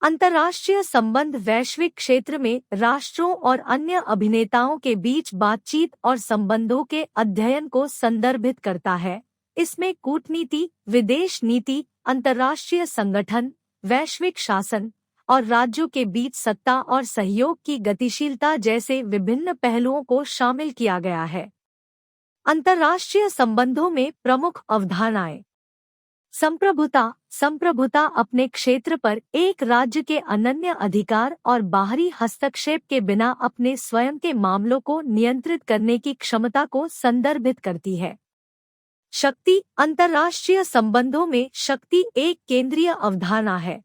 अंतर्राष्ट्रीय संबंध वैश्विक क्षेत्र में राष्ट्रों और अन्य अभिनेताओं के बीच बातचीत और संबंधों के अध्ययन को संदर्भित करता है। इसमें कूटनीति, विदेश नीति, अंतर्राष्ट्रीय संगठन, वैश्विक शासन और राज्यों के बीच सत्ता और सहयोग की गतिशीलता जैसे विभिन्न पहलुओं को शामिल किया गया है। अंतर्राष्ट्रीय संबंधों में प्रमुख अवधारणाएं। संप्रभुता। संप्रभुता अपने क्षेत्र पर एक राज्य के अनन्य अधिकार और बाहरी हस्तक्षेप के बिना अपने स्वयं के मामलों को नियंत्रित करने की क्षमता को संदर्भित करती है। शक्ति। अंतर्राष्ट्रीय संबंधों में शक्ति एक केंद्रीय अवधारणा है।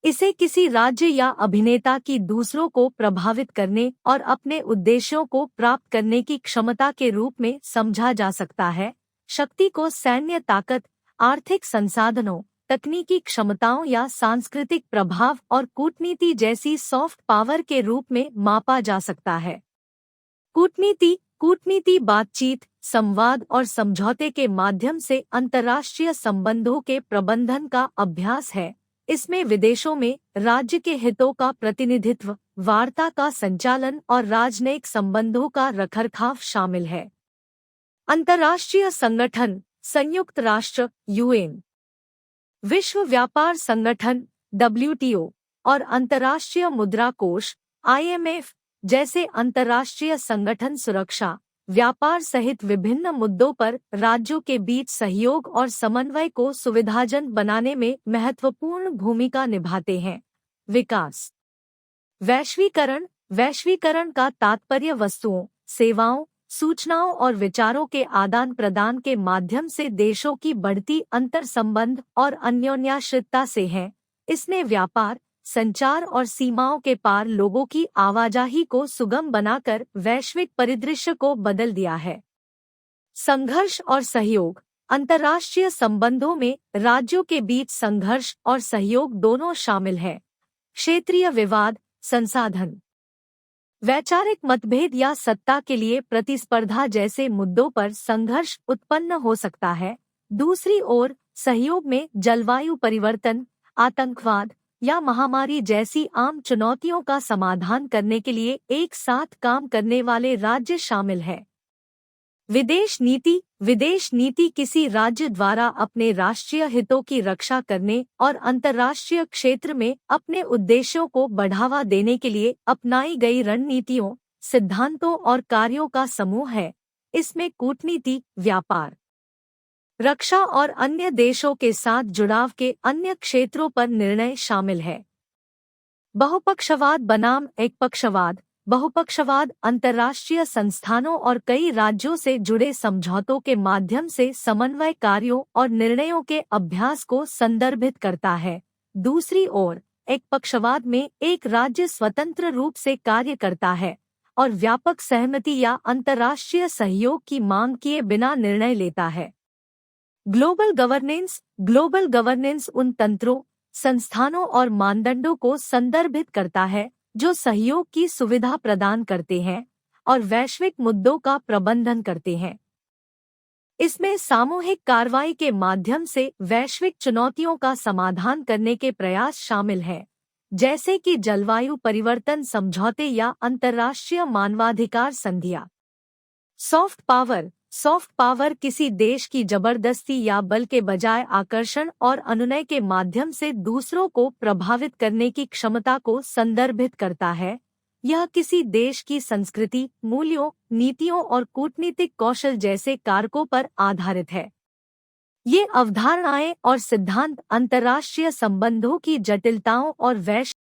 इसे किसी राज्य या अभिनेता की दूसरों को प्रभावित करने और अपने उद्देश्यों को प्राप्त करने की क्षमता के रूप में समझा जा सकता है। शक्ति को सैन्य ताकत, आर्थिक संसाधनों, तकनीकी क्षमताओं या सांस्कृतिक प्रभाव और कूटनीति जैसी सॉफ्ट पावर के रूप में मापा जा सकता है। कूटनीति। कूटनीति बातचीत, संवाद और समझौते के माध्यम से अंतर्राष्ट्रीय संबंधों के प्रबंधन का अभ्यास है। इसमें विदेशों में राज्य के हितों का प्रतिनिधित्व, वार्ता का संचालन और राजनयिक संबंधों का रखरखाव शामिल है। अंतर्राष्ट्रीय संगठन। संयुक्त राष्ट्र यूएन, विश्व व्यापार संगठन WTO और अंतर्राष्ट्रीय मुद्रा कोष IMF जैसे अंतर्राष्ट्रीय संगठन सुरक्षा, व्यापार सहित विभिन्न मुद्दों पर राज्यों के बीच सहयोग और समन्वय को सुविधाजनक बनाने में महत्वपूर्ण भूमिका निभाते हैं। विकास। वैश्वीकरण। वैश्वीकरण का तात्पर्य वस्तुओं, सेवाओं, सूचनाओं और विचारों के आदान प्रदान के माध्यम से देशों की बढ़ती अंतर्संबंध और अन्योन्याश्रितता से है। इसने व्यापार, संचार और सीमाओं के पार लोगों की आवाजाही को सुगम बनाकर वैश्विक परिदृश्य को बदल दिया है। संघर्ष और सहयोग। अंतर्राष्ट्रीय संबंधों में राज्यों के बीच संघर्ष और सहयोग दोनों शामिल है। क्षेत्रीय विवाद, संसाधन, वैचारिक मतभेद या सत्ता के लिए प्रतिस्पर्धा जैसे मुद्दों पर संघर्ष उत्पन्न हो सकता है। दूसरी ओर सहयोग में जलवायु परिवर्तन, आतंकवाद या महामारी जैसी आम चुनौतियों का समाधान करने के लिए एक साथ काम करने वाले राज्य शामिल है। विदेश नीति। विदेश नीति किसी राज्य द्वारा अपने राष्ट्रीय हितों की रक्षा करने और अंतर्राष्ट्रीय क्षेत्र में अपने उद्देश्यों को बढ़ावा देने के लिए अपनाई गई रणनीतियों, सिद्धांतों और कार्यों का समूह है। इसमें कूटनीति, व्यापार, रक्षा और अन्य देशों के साथ जुड़ाव के अन्य क्षेत्रों पर निर्णय शामिल है। बहुपक्षवाद बनाम एकपक्षवाद। बहुपक्षवाद अंतर्राष्ट्रीय संस्थानों और कई राज्यों से जुड़े समझौतों के माध्यम से समन्वय कार्यों और निर्णयों के अभ्यास को संदर्भित करता है। दूसरी ओर एकपक्षवाद में एक राज्य स्वतंत्र रूप से कार्य करता है और व्यापक सहमति या अंतर्राष्ट्रीय सहयोग की मांग किए बिना निर्णय लेता है। Global governance. ग्लोबल गवर्नेंस उन तंत्रों, संस्थानों और मानदंडों को संदर्भित करता है जो सहयोग की सुविधा प्रदान करते हैं और वैश्विक मुद्दों का प्रबंधन करते हैं। इसमें सामूहिक कार्रवाई के माध्यम से वैश्विक चुनौतियों का समाधान करने के प्रयास शामिल हैं, जैसे कि जलवायु परिवर्तन समझौते या अंतर्राष्ट्रीय मानवाधिकार संधियां। Soft power. सॉफ्ट पावर किसी देश की जबरदस्ती या बल के बजाय आकर्षण और अनुनय के माध्यम से दूसरों को प्रभावित करने की क्षमता को संदर्भित करता है। यह किसी देश की संस्कृति, मूल्यों, नीतियों और कूटनीतिक कौशल जैसे कारकों पर आधारित है। ये अवधारणाएं और सिद्धांत अंतर्राष्ट्रीय संबंधों की जटिलताओं और वैश्विक